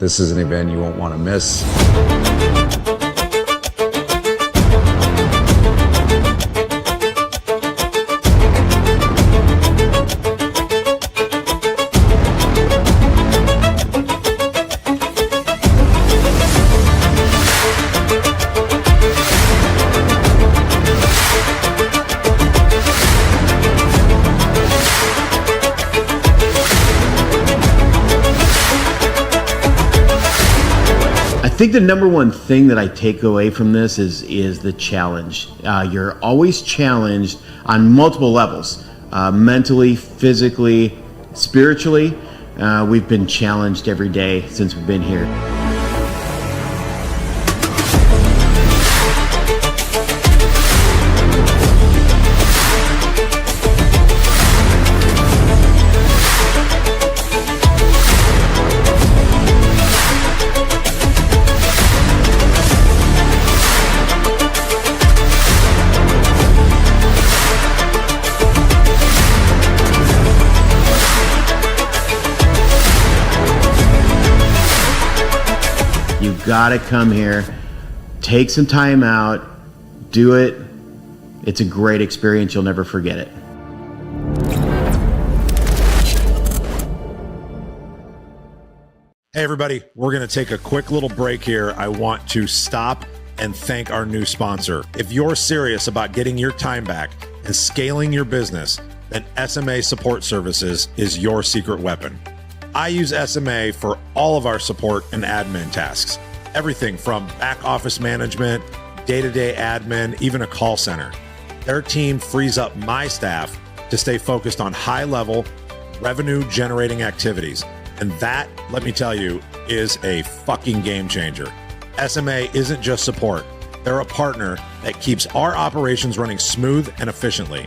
This is an event you won't want to miss. I think the number one thing that I take away from this is the challenge. You're always challenged on multiple levels, mentally, physically, spiritually. We've been challenged every day since we've been here. You gotta come here, take some time out, do it. It's a great experience. You'll never forget it. Hey everybody, we're going to take a quick little break here. I want to stop and thank our new sponsor. If you're serious about getting your time back and scaling your business, then SMA Support Services is your secret weapon. I use SMA for all of our support and admin tasks. Everything from back office management, day-to-day admin, even a call center. Their team frees up my staff to stay focused on high-level, revenue-generating activities. And that, let me tell you, is a fucking game changer. SMA isn't just support. They're a partner that keeps our operations running smooth and efficiently.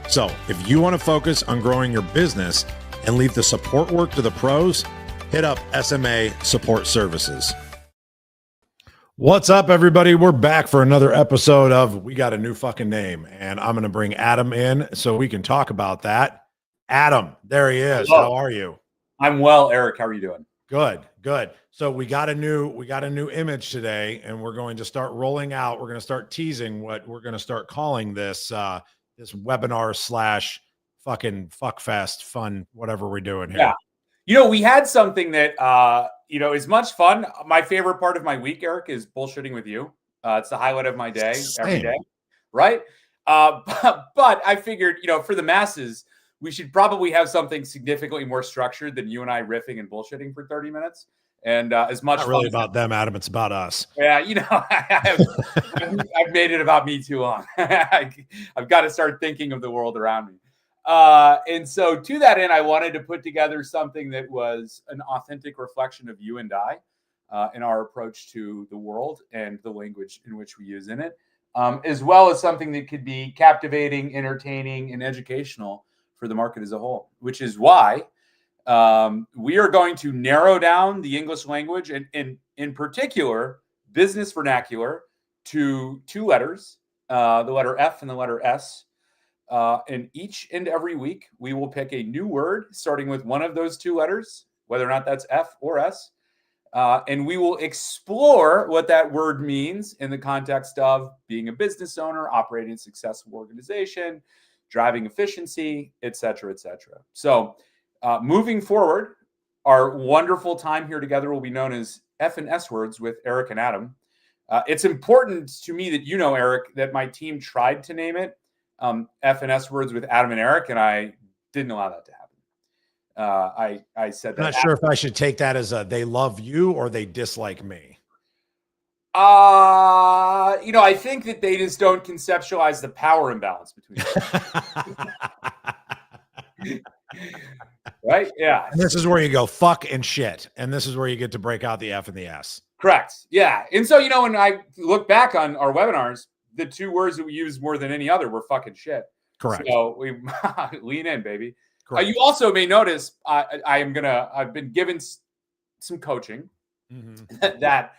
So if you want to focus on growing your business and leave the support work to the pros, hit up SMA Support Services. What's up, everybody? We're back for another episode of We Got a New Fucking Name, and I'm going to bring Adam in so we can talk about that. Adam, there he is. Hello. How are you? I'm well, Eric. How are you doing? Good, good. So we got a new image today, and we're going to start rolling out. We're going to start teasing what we're going to start calling this this webinar slash fucking fuckfest fun, whatever we're doing here. Yeah. You know, we had something that is much fun. My favorite part of my week, Eric, is bullshitting with you. It's the highlight of my day every day, right? But I figured, for the masses, we should probably have something significantly more structured than you and I riffing and bullshitting for 30 minutes. And as much not really about them, Adam. It's about us. Yeah, I've made it about me too long. I've got to start thinking of the world around me. And so to that end, I wanted to put together something that was an authentic reflection of you and I in our approach to the world and the language in which we use in it, as well as something that could be captivating, entertaining, and educational for the market as a whole, which is why we are going to narrow down the English language and in particular, business vernacular to two letters, the letter F and the letter S. And each and every week, we will pick a new word starting with one of those two letters, whether or not that's F or S. And we will explore what that word means in the context of being a business owner, operating a successful organization, driving efficiency, et cetera, et cetera. So moving forward, our wonderful time here together will be known as F&S Words with Eric and Adam. It's important to me that Eric, that my team tried to name it F&S Words with Adam and Eric, and I didn't allow that to happen. I said that. I'm not sure if I should take that as they love you or they dislike me. I think that they just don't conceptualize the power imbalance between them. Right? Yeah. And this is where you go fuck and shit. And this is where you get to break out the F and the S. Correct. Yeah. And so, when I look back on our webinars, the two words that we use more than any other were fuck and shit. Correct. So we lean in, baby. Correct. You also may notice I've been given some coaching that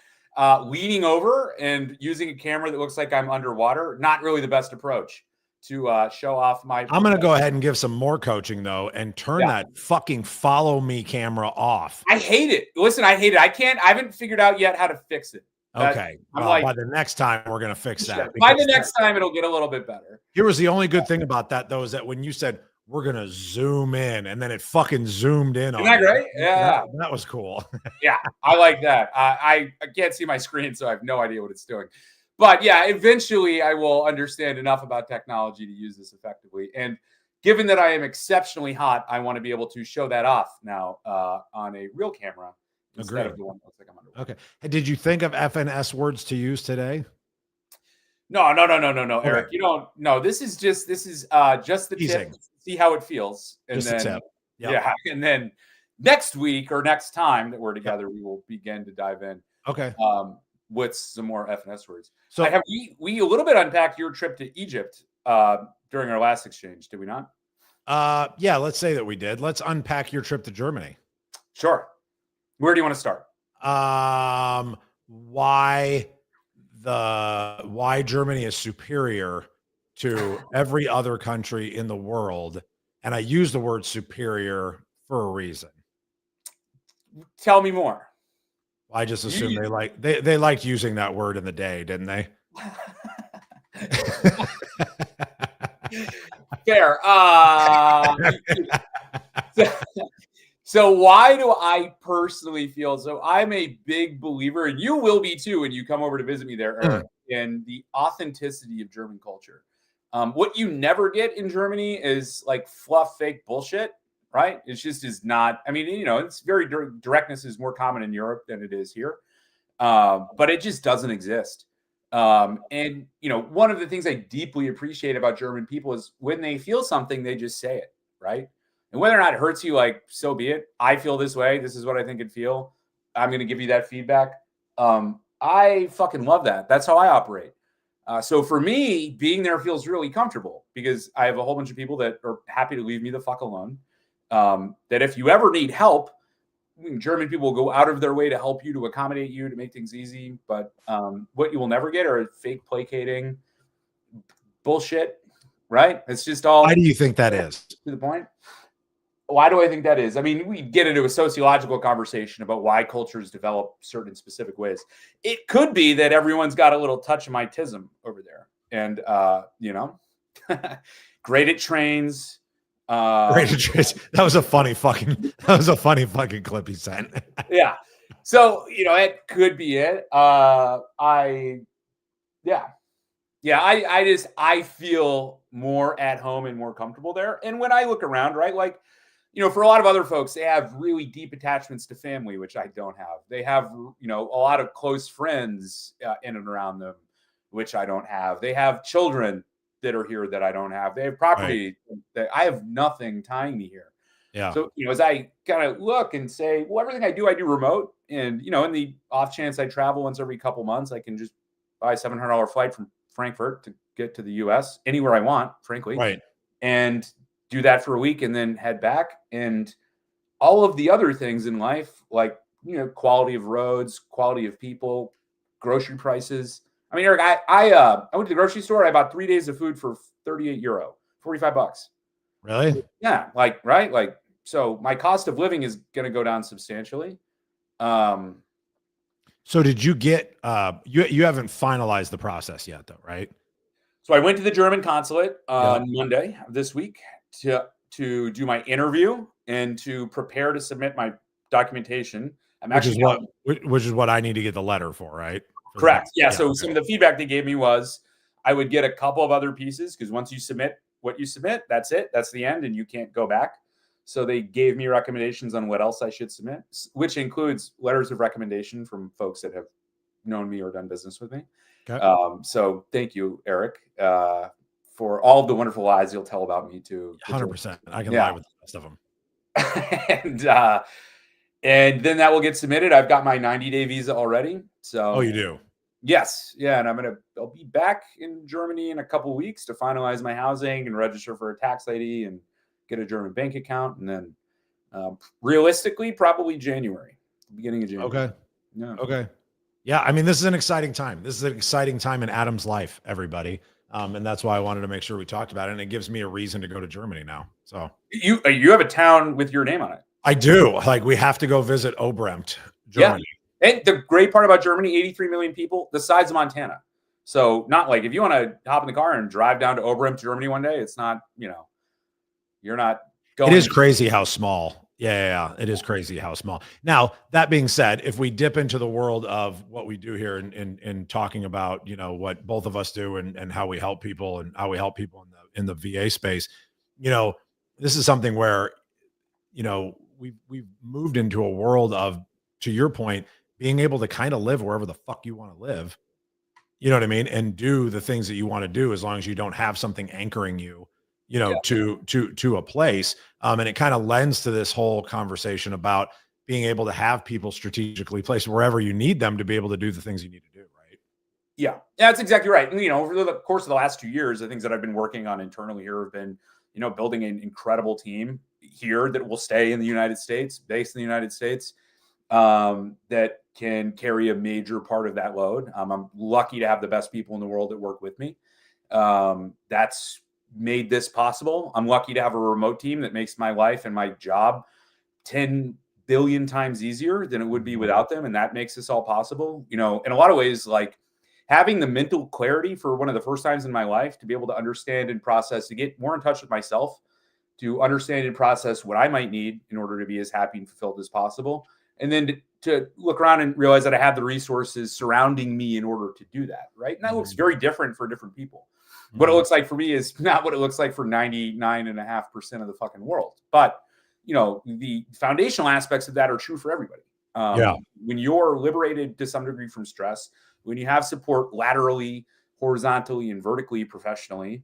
leaning over and using a camera that looks like I'm underwater, not really the best approach. to show off my. I'm going to go ahead and give some more coaching though, and turn Yeah. that fucking follow me camera off. I hate it. Listen, I hate it. I haven't figured out yet how to fix it. Okay. I'm Well, like, by the next time we're going to fix that. by the because next time it'll get a little bit better. Here was the only good thing about that though, is that when you said we're going to zoom in, and then it fucking zoomed in on Isn't that you. great? Yeah. That was cool. Yeah, I like that. I can't see my screen, so I have no idea what it's doing. But yeah, eventually I will understand enough about technology to use this effectively. And given that I am exceptionally hot, I want to be able to show that off now on a real camera instead of the one that looks like I'm underwater. Okay. And did you think of F&S words to use today? No, Eric. You don't. No, this is just the tip. See how it feels, and Just then the tip. Yep. yeah, and then next week or next time that we're together, we will begin to dive in. Okay. With some more F&S words. So we a little bit unpacked your trip to Egypt during our last exchange, did we not? Yeah, let's say that we did. Let's unpack your trip to Germany. Sure. Where do you want to start? Why Germany is superior to every other country in the world, and I use the word superior for a reason. Tell me more. I just assume they liked using that word in the day, didn't they? Fair. So why do I personally feel so? I'm a big believer, and you will be too when you come over to visit me there, Eric, in the authenticity of German culture. What you never get in Germany is like fluff, fake bullshit, right? It's just is not. I mean, it's very directness is more common in Europe than it is here, but it just doesn't exist. And one of the things I deeply appreciate about German people is when they feel something, they just say it, right? And whether or not it hurts you, like, so be it. I feel this way. This is what I think it'd feel. I'm going to give you that feedback. I fucking love that. That's how I operate. So for me, being there feels really comfortable because I have a whole bunch of people that are happy to leave me the fuck alone. That if you ever need help, German people will go out of their way to help you, to accommodate you, to make things easy. But what you will never get are fake placating bullshit, right? It's just all. Why do you think that is? To the point. Why do I think that is? I mean, we get into a sociological conversation about why cultures develop certain specific ways. It could be that everyone's got a little touch of mytism over there. And, great at trains. Great at trains. That was a funny fucking clip he sent. Yeah. So, it could be it. I feel more at home and more comfortable there. And when I look around, right, like, for a lot of other folks, they have really deep attachments to family, which I don't have. They have, a lot of close friends in and around them, which I don't have. They have children that are here that I don't have. They have property that I have nothing tying me here. Yeah. So, as I kind of look and say, well, everything I do remote. And, in the off chance I travel once every couple months, I can just buy a $700 flight from Frankfurt to get to the US anywhere I want, frankly. Right. And do that for a week and then head back. And all of the other things in life, like, quality of roads, quality of people, grocery prices. I mean, Eric, I went to the grocery store. I bought 3 days of food for €38, $45. Really? Yeah. Like, right. Like, so my cost of living is going to go down substantially. So did you get, you haven't finalized the process yet though, right? So I went to the German consulate on Monday of this week to do my interview and to prepare to submit my documentation. Which is what I need to get the letter for, right? Correct. Yeah. So some of the feedback they gave me was I would get a couple of other pieces because once you submit what you submit, that's it. That's the end, and you can't go back. So they gave me recommendations on what else I should submit, which includes letters of recommendation from folks that have known me or done business with me. Okay. So thank you, Eric, for all of the wonderful lies you'll tell about me too. 100%. I can lie with the rest of them. And then that will get submitted. I've got my 90-day visa already. So you do? Yes. Yeah. And I'll be back in Germany in a couple of weeks to finalize my housing and register for a tax ID and get a German bank account. And then realistically, probably beginning of January. Okay. Yeah. Okay. Yeah. I mean, this is an exciting time. This is an exciting time in Adam's life, everybody. And that's why I wanted to make sure we talked about it. And it gives me a reason to go to Germany now. So you have a town with your name on it. I do. Like, we have to go visit Obremt, Germany. Yeah. And the great part about Germany, 83 million people, the size of Montana. So not like if you want to hop in the car and drive down to Obremt, Germany one day, it's not, you're not going. It is crazy how small. Yeah. It is crazy how small. Now, that being said, if we dip into the world of what we do here in talking about, what both of us do and how we help people and how we help people in the VA space, this is something where, we've moved into a world of, to your point, being able to kind of live wherever the fuck you want to live. You know what I mean? And do the things that you want to do, as long as you don't have something anchoring you, to a place. And it kind of lends to this whole conversation about being able to have people strategically placed wherever you need them to be able to do the things you need to do. Right. Yeah, that's exactly right. And, over the course of the last 2 years, the things that I've been working on internally here have been, building an incredible team here that will stay in the United States, based in the United States, that can carry a major part of that load. I'm lucky to have the best people in the world that work with me. That's made this possible. I'm lucky to have a remote team that makes my life and my job 10 billion times easier than it would be without them. And that makes this all possible. In a lot of ways, like having the mental clarity for one of the first times in my life to be able to understand and process, to get more in touch with myself, to understand and process what I might need in order to be as happy and fulfilled as possible. And then to look around and realize that I have the resources surrounding me in order to do that. Right. And that looks very different for different people. What it looks like for me is not what it looks like for 99.5% of the fucking world. But, the foundational aspects of that are true for everybody. When you're liberated to some degree from stress, when you have support laterally, horizontally, and vertically, professionally,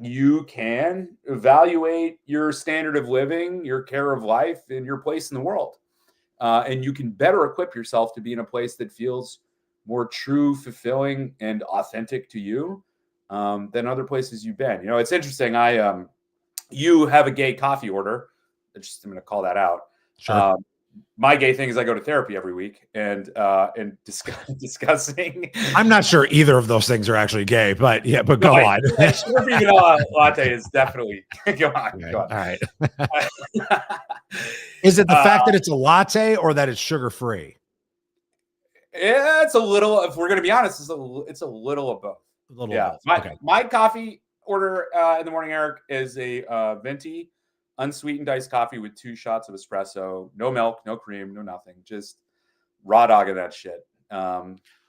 you can evaluate your standard of living, your care of life, and your place in the world. And you can better equip yourself to be in a place that feels more true, fulfilling, and authentic to you than other places you've been. It's interesting. You have a gay coffee order. I'm going to call that out. Sure. My gay thing is I go to therapy every week and discussing. I'm not sure either of those things are actually gay, but go on. Sugar free vanilla latte is definitely go on. Okay. All right. Is it the fact that it's a latte or that it's sugar free? Yeah, it's a little. If we're going to be honest, it's a little of both. A little of both. My coffee order in the morning, Eric, is a venti, unsweetened iced coffee with 2 shots of espresso, no milk, no cream, no nothing, just raw dog of that shit.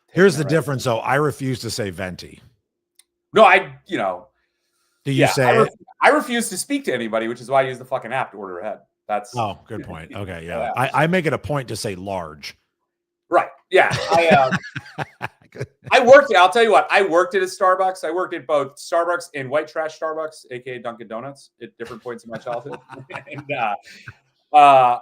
Here's the difference, though. I refuse to say venti. No, Do you say it? I refuse to speak to anybody, which is why I use the fucking app to order ahead. That's good point. Okay, yeah. I make it a point to say large. Right. Yeah. I worked. I'll tell you what. I worked at a Starbucks. I worked at both Starbucks and white trash Starbucks, aka Dunkin' Donuts, at different points in my childhood. And at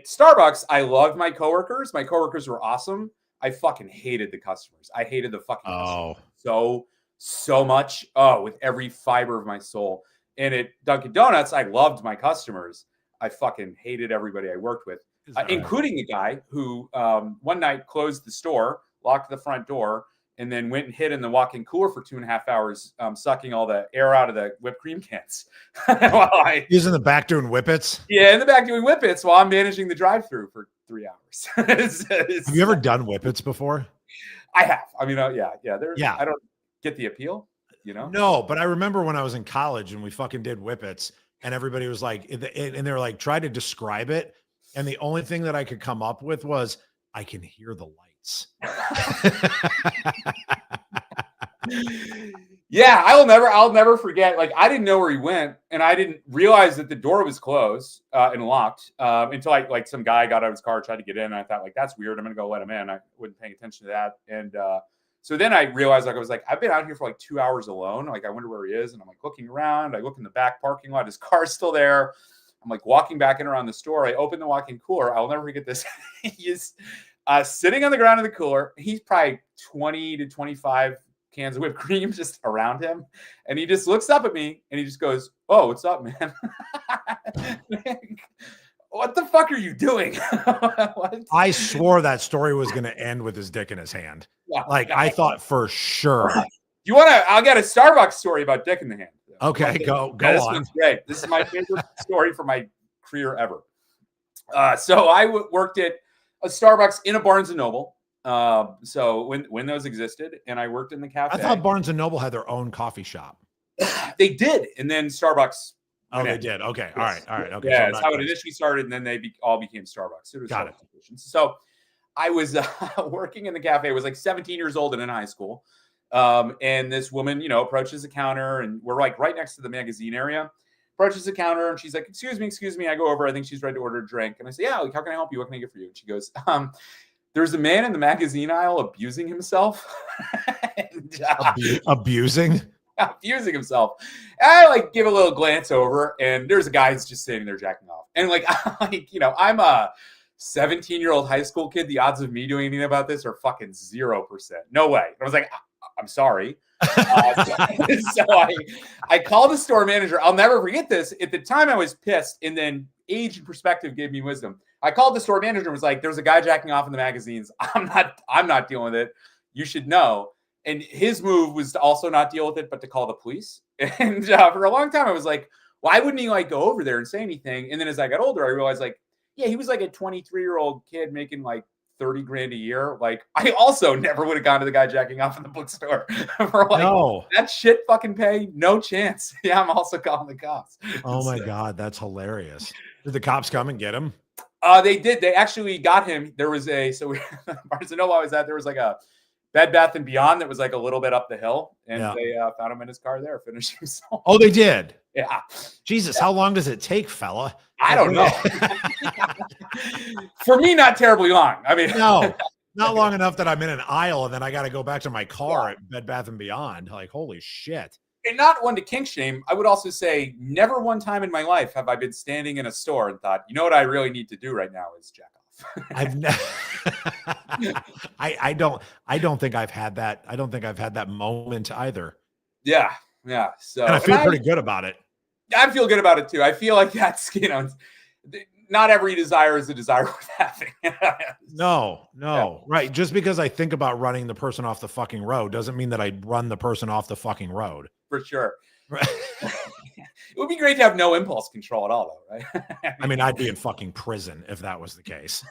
Starbucks, I loved my coworkers. My coworkers were awesome. I fucking hated the customers. I hated the fucking customers so much. Oh, with every fiber of my soul. And at Dunkin' Donuts, I loved my customers. I fucking hated everybody I worked with, including a guy who one night closed the store, locked the front door, and then went and hid in the walk-in cooler for 2.5 hours, sucking all the air out of the whipped cream cans. He's in the back doing whippets? Yeah, in the back doing whippets while I'm managing the drive-thru for 3 hours. Have you ever done whippets before? I have. I mean, yeah. I don't get the appeal, No, but I remember when I was in college and we fucking did whippets, and everybody was like, and they were like, try to describe it. And the only thing that I could come up with was, I can hear the lights. Yeah, I'll never forget. Like, I didn't know where he went, and I didn't realize that the door was closed and locked until some guy got out of his car, tried to get in. And I thought, that's weird. I'm gonna go let him in. I wasn't paying attention to that. And so then I realized, I've been out here for 2 hours alone. I wonder where he is, and I'm looking around. I look in the back parking lot. His car's still there. I'm walking back in around the store. I open the walk-in cooler. I'll never forget this. He's sitting on the ground of the cooler. He's probably 20 to 25 cans of whipped cream just around him. And he just looks up at me and he just goes, "Oh, what's up, man?" What the fuck are you doing? I swore that story was going to end with his dick in his hand. Yeah. I thought for sure You want to? I got a Starbucks story about Dick in the Hand. Okay, go This on. one's great. This is my favorite story for my career ever. So I worked at a Starbucks in a Barnes and Noble. So when those existed, and I worked in the cafe. I thought Barnes and Noble had their own coffee shop. They did, and then Starbucks. Oh, they did. Okay, yes. all right. Okay, Yeah, so that's how it initially started, and then they all became Starbucks. It was got it. So I was working in the cafe. I was like 17 years old and in high school. And this woman, approaches the counter, and we're like right next to the magazine area. Approaches the counter, and she's like, excuse me. I go over. I think she's ready to order a drink. And I say, yeah, like, how can I help you? What can I get for you? And she goes, there's a man in the magazine aisle abusing himself. And, abusing himself. And I like give a little glance over, and there's a guy who's just sitting there jacking off. And I'm a 17-year-old high school kid. The odds of me doing anything about this are fucking 0%. No way. And I was like, I'm sorry. So I called the store manager. I'll never forget this. At the time, I was pissed, and then age and perspective gave me wisdom. I called the store manager and was like, "There's a guy jacking off in the magazines. I'm not dealing with it. You should know." And his move was to also not deal with it, but to call the police. And for a long time, I was like, "Why wouldn't he like go over there and say anything?" And then as I got older, I realized like, yeah, he was like a 23-year-old kid making like 30 grand a year. Like, I also never would have gone to the guy jacking off in the bookstore for like, no, that shit fucking pay. No chance. Yeah, I'm also calling the cops. Oh my God, that's hilarious. Did the cops come and get him? They did. They actually got him. There was Barnes and Noble I was at, there was like a Bed Bath and Beyond that was like a little bit up the hill, and they found him in his car there, finishing himself. Oh, they did? Yeah. Jesus, how long does it take, fella? I don't know. For me, not terribly long. I mean, no, not long enough that I'm in an aisle and then I got to go back to my car at Bed Bath and Beyond. Like, holy shit. And not one to kink shame. I would also say never one time in my life have I been standing in a store and thought, you know what I really need to do right now is jack off. I don't think I've had that. I don't think I've had that moment either. Yeah. Yeah. So and I feel pretty good about it. I feel good about it too. I feel like that's, not every desire is a desire worth having. No. Yeah. Right. Just because I think about running the person off the fucking road doesn't mean that I run the person off the fucking road. For sure. Right. It would be great to have no impulse control at all, though, right? I mean, I'd be in fucking prison if that was the case.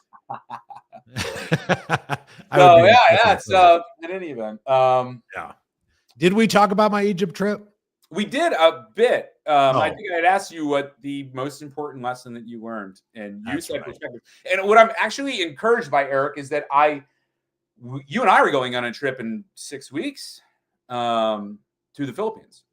In any event. Yeah. Did we talk about my Egypt trip? We did a bit. I think I'd asked you what the most important lesson that you learned, and you said perspective. And what I'm actually encouraged by, Eric, is that you and I were going on a trip in 6 weeks to the Philippines.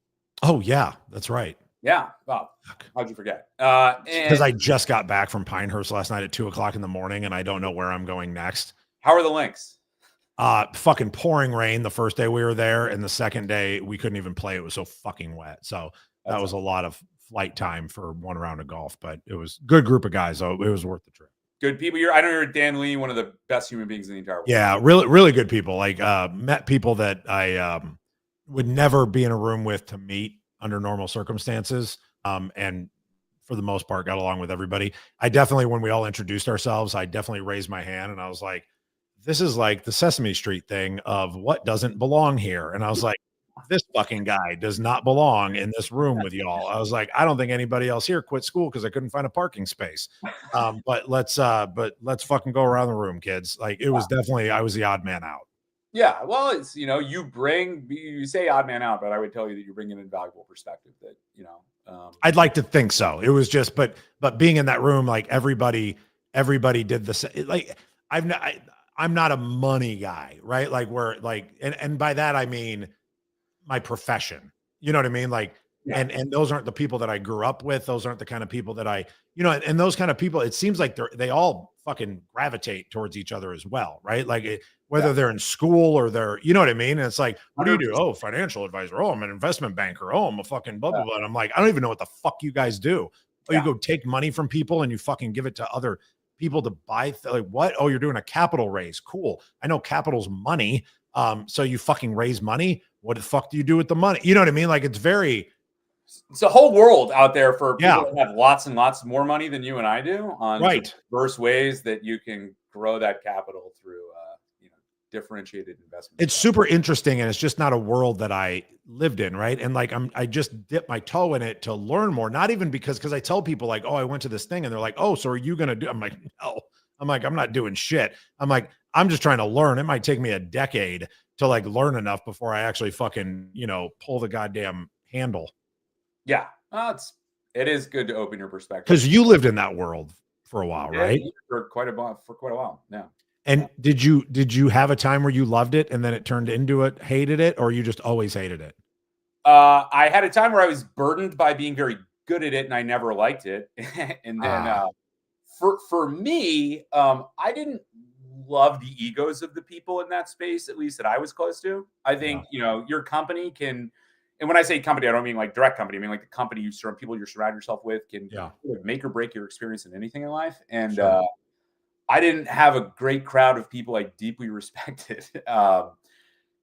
Oh yeah, that's right. Yeah. Wow. How'd you forget? Because I just got back from Pinehurst last night at 2:00 in the morning, and I don't know where I'm going next. How are the links? Fucking pouring rain the first day we were there, and the second day we couldn't even play. It was so fucking wet. So that was a lot of flight time for one round of golf, but it was a good group of guys, so it was worth the trip. Good people. I know you're Dan Lee, one of the best human beings in the entire world. Yeah, really, really good people. Like met people that I would never be in a room with to meet under normal circumstances. And for the most part, got along with everybody. I definitely, when we all introduced ourselves, I definitely raised my hand and I was like, this is like the Sesame Street thing of what doesn't belong here. And I was like, this fucking guy does not belong in this room with y'all. I was like, I don't think anybody else here quit school because I couldn't find a parking space. But let's fucking go around the room, kids. Like it was definitely, I was the odd man out. Yeah. Well, it's, you say odd man out, but I would tell you that you bring an invaluable perspective that, I'd like to think so. It was just, but being in that room, like everybody did the same. Like I'm not a money guy, right? Like we're like, and by that, I mean my profession, you know what I mean? Like, and those aren't the people that I grew up with. Those aren't the kind of people that and those kind of people, it seems like they all fucking gravitate towards each other as well. Right. Like whether they're in school or they're, you know what I mean? And it's like, what do you do? Oh, financial advisor. Oh, I'm an investment banker. Oh, I'm a fucking blah, blah, blah. And I'm like, I don't even know what the fuck you guys do. Oh, you go take money from people and you fucking give it to other people to buy. Like what? Oh, you're doing a capital raise. Cool. I know capital's money. So you fucking raise money. What the fuck do you do with the money? You know what I mean? Like it's a whole world out there for people that have lots and lots more money than you and I do on diverse ways that you can grow that capital through, differentiated investment. It's super interesting, and it's just not a world that I lived in, right? And like I just dipped my toe in it to learn more. Not even because I tell people like, oh, I went to this thing, and they're like, oh, so are you gonna do? I'm like, no. I'm like, I'm not doing shit. I'm like, I'm just trying to learn. It might take me a decade to like learn enough before I actually fucking, pull the goddamn handle. Yeah, it is good to open your perspective. Because you lived in that world for a while, right? For quite a while. Yeah. And did you have a time where you loved it and then it turned into it, hated it, or you just always hated it? I had a time where I was burdened by being very good at it and I never liked it. And then for me, I didn't love the egos of the people in that space, at least that I was close to. I think, your company can, and when I say company, I don't mean like direct company. I mean like the company people you surround yourself with can make or break your experience in anything in life. And I didn't have a great crowd of people I deeply respected.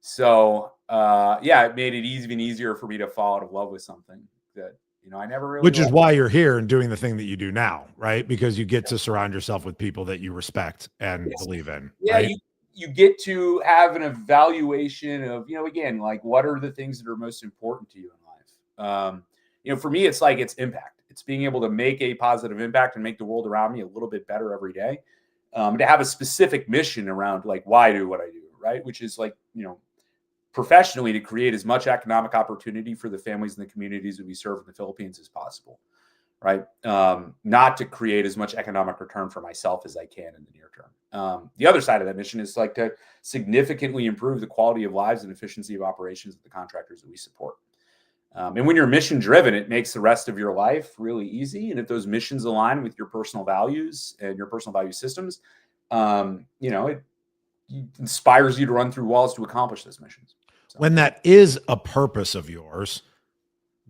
So it made it even easier for me to fall out of love with something that, I never really. Which is why you're here and doing the thing that you do now, right? Because you get to surround yourself with people that you respect and believe in. Yeah, right? You get to have an evaluation of, again, like what are the things that are most important to you in life? For me, it's like it's impact. It's being able to make a positive impact and make the world around me a little bit better every day. To have a specific mission around like why I do what I do, right? Which is like, professionally to create as much economic opportunity for the families and the communities that we serve in the Philippines as possible, right? Not to create as much economic return for myself as I can in the near term. The other side of that mission is like to significantly improve the quality of lives and efficiency of operations of the contractors that we support. And when you're mission driven, it makes the rest of your life really easy. And if those missions align with your personal values and your personal value systems, it inspires you to run through walls to accomplish those missions. So. When that is a purpose of yours,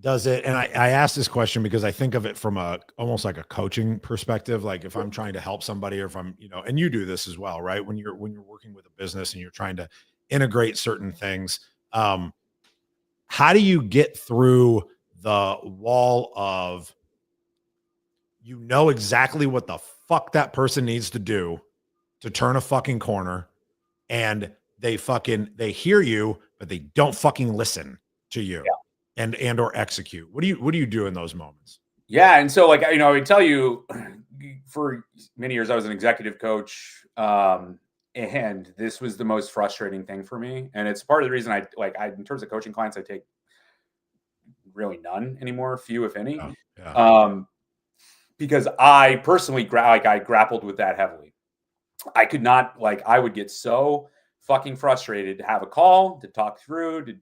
does it, and I ask this question because I think of it from almost like a coaching perspective. Like if I'm trying to help somebody or if I'm, and you do this as well, right? When you're working with a business and you're trying to integrate certain things, how do you get through the wall of, exactly what the fuck that person needs to do to turn a fucking corner, and they hear you, but they don't fucking listen to you and or execute? What do you do in those moments? Yeah. And so like, I would tell you for many years, I was an executive coach. And this was the most frustrating thing for me. And it's part of the reason I in terms of coaching clients, I take really none anymore, few, if any. Because I personally, I grappled with that heavily. I could not, I would get so fucking frustrated to have a call, to talk through, to,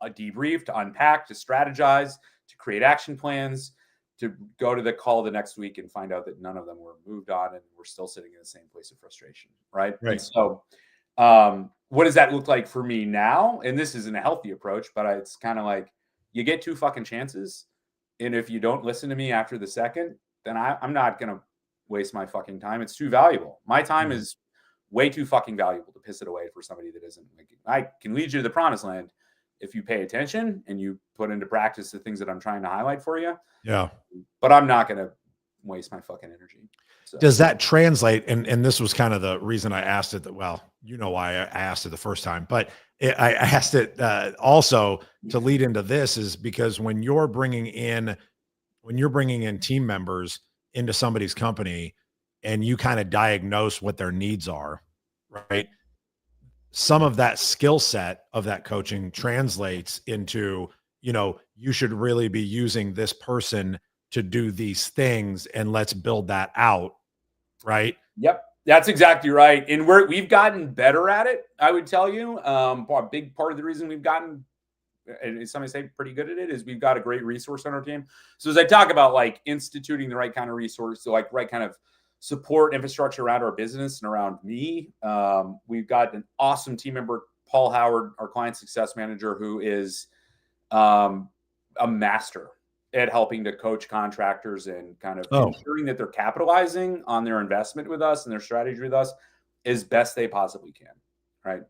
a debrief, to unpack, to strategize, to create action plans, to go to the call the next week and find out that none of them were moved on and we're still sitting in the same place of frustration. Right. And so what does that look like for me now? And this isn't a healthy approach, but it's kind of like you get 2 fucking chances. And if you don't listen to me after the second, then I'm not going to waste my fucking time. It's too valuable. My time is way too fucking valuable to piss it away for somebody that isn't. I can lead you to the promised land if you pay attention and you put into practice the things that I'm trying to highlight for you. Yeah. But I'm not going to waste my fucking energy. So. Does that translate? And this was kind of the reason I asked it. Why I asked it the first time, but I asked it also to lead into this is because when you're bringing in team members into somebody's company and you kind of diagnose what their needs are, right? Some of that skill set of that coaching translates into, you should really be using this person to do these things and let's build that out. Right. Yep. That's exactly right. And we've gotten better at it. I would tell you, a big part of the reason we've gotten, and somebody say pretty good at it, is we've got a great resource on our team. So as I talk about instituting the right kind of resource, so right kind of support infrastructure around our business and around me, we've got an awesome team member, Paul Howard, our client success manager, who is a master at helping to coach contractors and kind of ensuring that they're capitalizing on their investment with us and their strategy with us as best they possibly can. Right.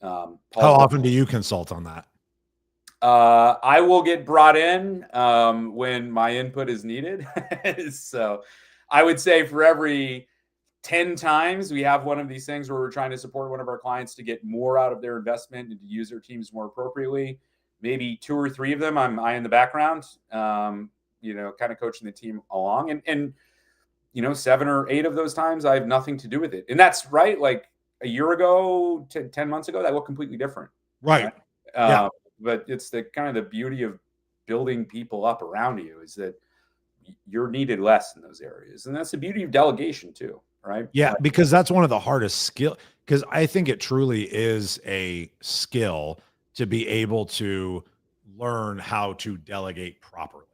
How often do you consult on that? I will get brought in when my input is needed. So I would say for every 10 times we have one of these things where we're trying to support one of our clients to get more out of their investment and to use their teams more appropriately. Maybe 2 or 3 of them I in the background, you know, kind of coaching the team along. And you know, 7 or 8 of those times I have nothing to do with it. And that's right. Like a year ago, 10 months ago, that looked completely different. Right. Yeah. But it's the kind of the beauty of building people up around you is that you're needed less in those areas. And that's the beauty of delegation too. Right. Yeah. Because that's one of the hardest skill. Because I think it truly is a skill to be able to learn how to delegate properly.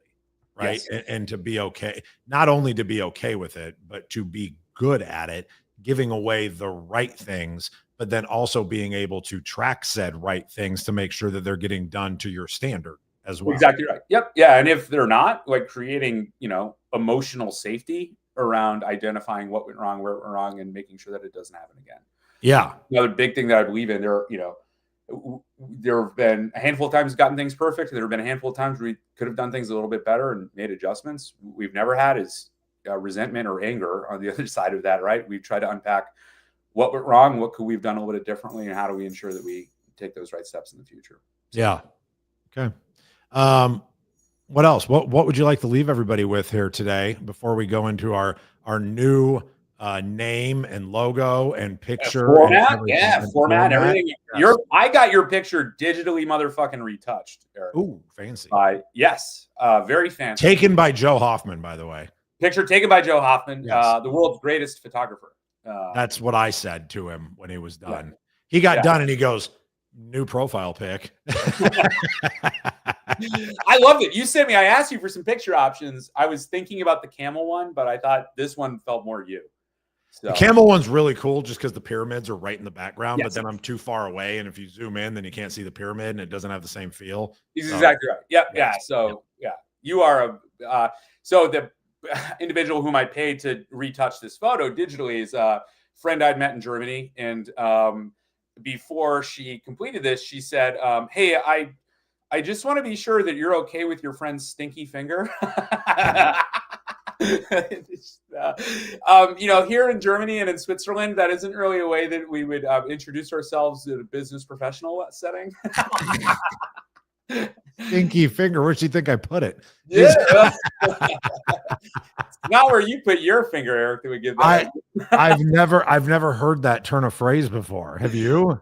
Right. Yes. And to be okay, not only to be okay with it, but to be good at it, giving away the right things, but then also being able to track said right things to make sure that they're getting done to your standard as well. Exactly right. Yep. Yeah. And if they're not, like creating, you know, emotional safety around identifying what went wrong, where it went wrong, and making sure that it doesn't happen again. Yeah. Another big thing that I believe in there, you know, there have been a handful of times gotten things perfect. There have been a handful of times where we could have done things a little bit better and made adjustments. We've never had is resentment or anger on the other side of that, right? We've tried to unpack what went wrong, what could we have done a little bit differently, and how do we ensure that we take those right steps in the future. So, yeah. Okay. What else? What would you like to leave everybody with here today before we go into our new name and logo and picture format? And yeah, and format, everything. Yes. I got your picture digitally motherfucking retouched, Eric. Ooh, fancy. Yes, very fancy. Taken by Joe Hoffman, by the way. Picture taken by Joe Hoffman, Yes. the world's greatest photographer. That's what I said to him when he was done. Yeah. He got done and he goes, new profile pic. I loved it. You sent me, I asked you for some picture options. I was thinking about the camel one, but I thought this one felt more you. So. The camel one's really cool just because the pyramids are right in the background, yes. But then I'm too far away. And if you zoom in, then you can't see the pyramid and it doesn't have the same feel. He's exactly right. Yep. Yeah. So, yeah, you are so the individual whom I paid to retouch this photo digitally is a friend I'd met in Germany. And before she completed this, she said, hey, I just want to be sure that you're okay with your friend's stinky finger. You know, here in Germany and in Switzerland, that isn't really a way that we would introduce ourselves in a business professional setting. Stinky finger. Where'd you think I put it? Yeah. Not where you put your finger, Eric, that would give that. I've never heard that turn of phrase before. Have you?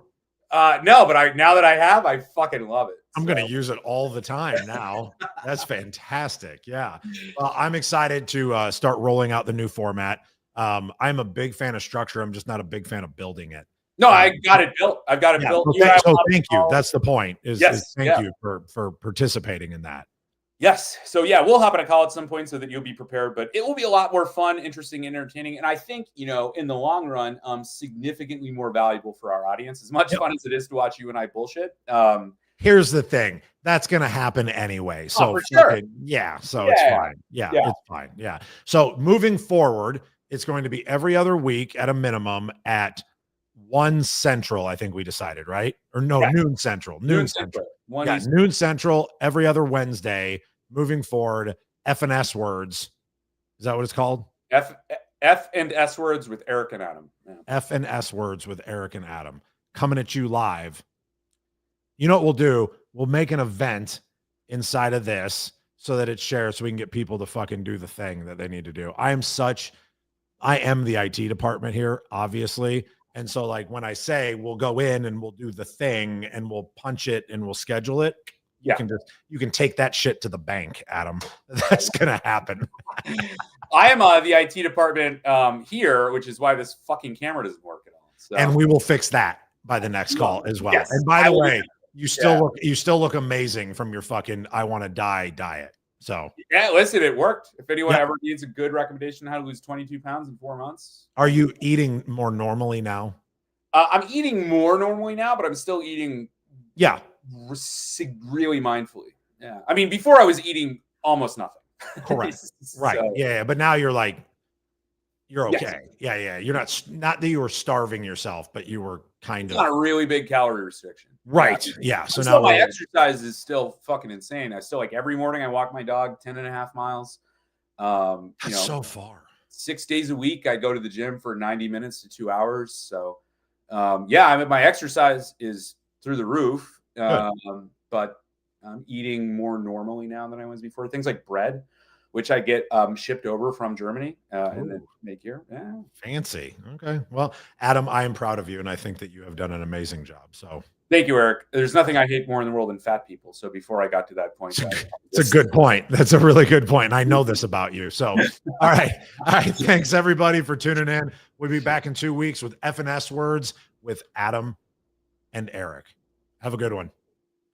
No, but now that I have, I fucking love it. I'm going to use it all the time now. That's fantastic. Yeah. Well, I'm excited to start rolling out the new format. I'm a big fan of structure. I'm just not a big fan of building it. No, I got it built. I've got it built. So thank you. That's the point. Thank you for participating in that. Yes. So yeah, we'll hop on a call at some point so that you'll be prepared, but it will be a lot more fun, interesting, entertaining. And I think, you know, in the long run, significantantly more valuable for our audience. As much fun as it is to watch you and I bullshit. Here's the thing. That's going to happen anyway. So for sure. Yeah. So it's fine. Yeah, it's fine. Yeah. So moving forward, it's going to be every other week at a minimum at 1 Central, I think we decided, right? Or no, noon Central. Noon Central. Noon Central every other Wednesday. Moving forward, F&S Words. Is that what it's called? F&S Words with Eric and Adam. Yeah. F&S Words with Eric and Adam. Coming at you live. You know what we'll do? We'll make an event inside of this so that it shares so we can get people to fucking do the thing that they need to do. I am the IT department here, obviously. And so like when I say we'll go in and we'll do the thing and we'll punch it and we'll schedule it, you can take that shit to the bank, Adam. That's going to happen. I am the IT department here, which is why this fucking camera doesn't work at all. So. And we will fix that by the next call as well. Yes, and by the way, you still look amazing from your fucking I want to die diet. So yeah, listen, it worked. If anyone ever needs a good recommendation on how to lose 22 pounds in 4 months. Are you eating more normally now? I'm eating more normally now, but I'm still eating. Yeah. Really mindfully. Yeah. I mean, before I was eating almost nothing. Correct. Right. So, yeah. But now you're like, you're okay. Yes. Yeah. You're not that you were starving yourself, but you were kind of not a really big calorie restriction. Right. Yeah. So now my exercise is still fucking insane. I still like every morning I walk my dog 10.5 miles. That's so far. 6 days a week. I go to the gym for 90 minutes to 2 hours. So, yeah, I mean, my exercise is through the roof, but I'm eating more normally now than I was before. Things like bread, which I get shipped over from Germany and then make here. Yeah. Fancy. Okay. Well, Adam, I am proud of you, and I think that you have done an amazing job. So thank you, Eric. There's nothing I hate more in the world than fat people. So before I got to that point, it's a good point. That's a really good point. And I know this about you. So, all right. Thanks everybody for tuning in. We'll be back in 2 weeks with F&S Words with Adam and Eric. Have a good one.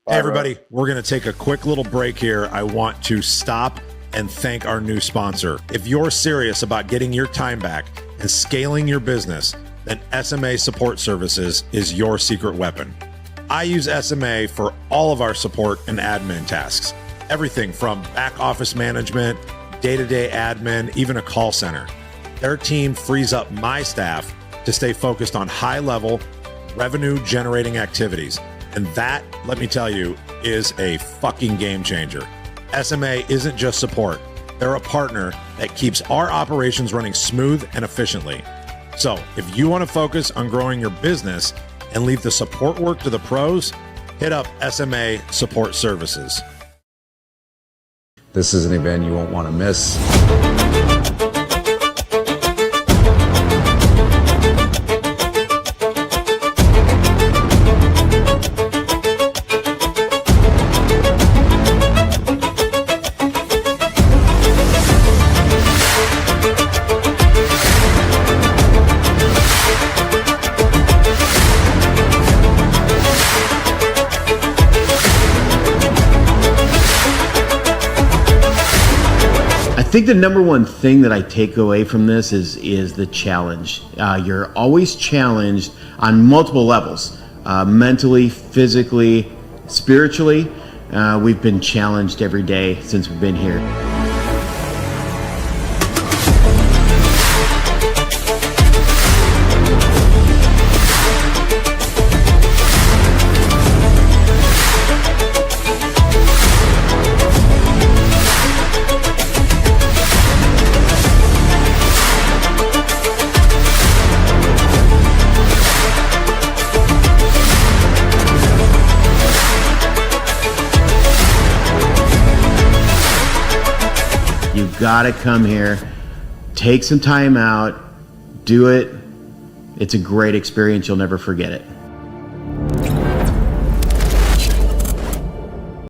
Hey, everybody. We're going to take a quick little break here. I want to stop and thank our new sponsor. If you're serious about getting your time back and scaling your business, then SMA Support Services is your secret weapon. I use SMA for all of our support and admin tasks. Everything from back office management, day-to-day admin, even a call center. Their team frees up my staff to stay focused on high-level, revenue-generating activities. And that, let me tell you, is a fucking game changer. SMA isn't just support. They're a partner that keeps our operations running smooth and efficiently. So if you want to focus on growing your business and leave the support work to the pros, hit up SMA Support Services. This is an event you won't want to miss. I think the number one thing that I take away from this is the challenge. You're always challenged on multiple levels, mentally, physically, spiritually. We've been challenged every day since we've been here. You gotta come here, take some time out, do it. It's a great experience. You'll never forget it.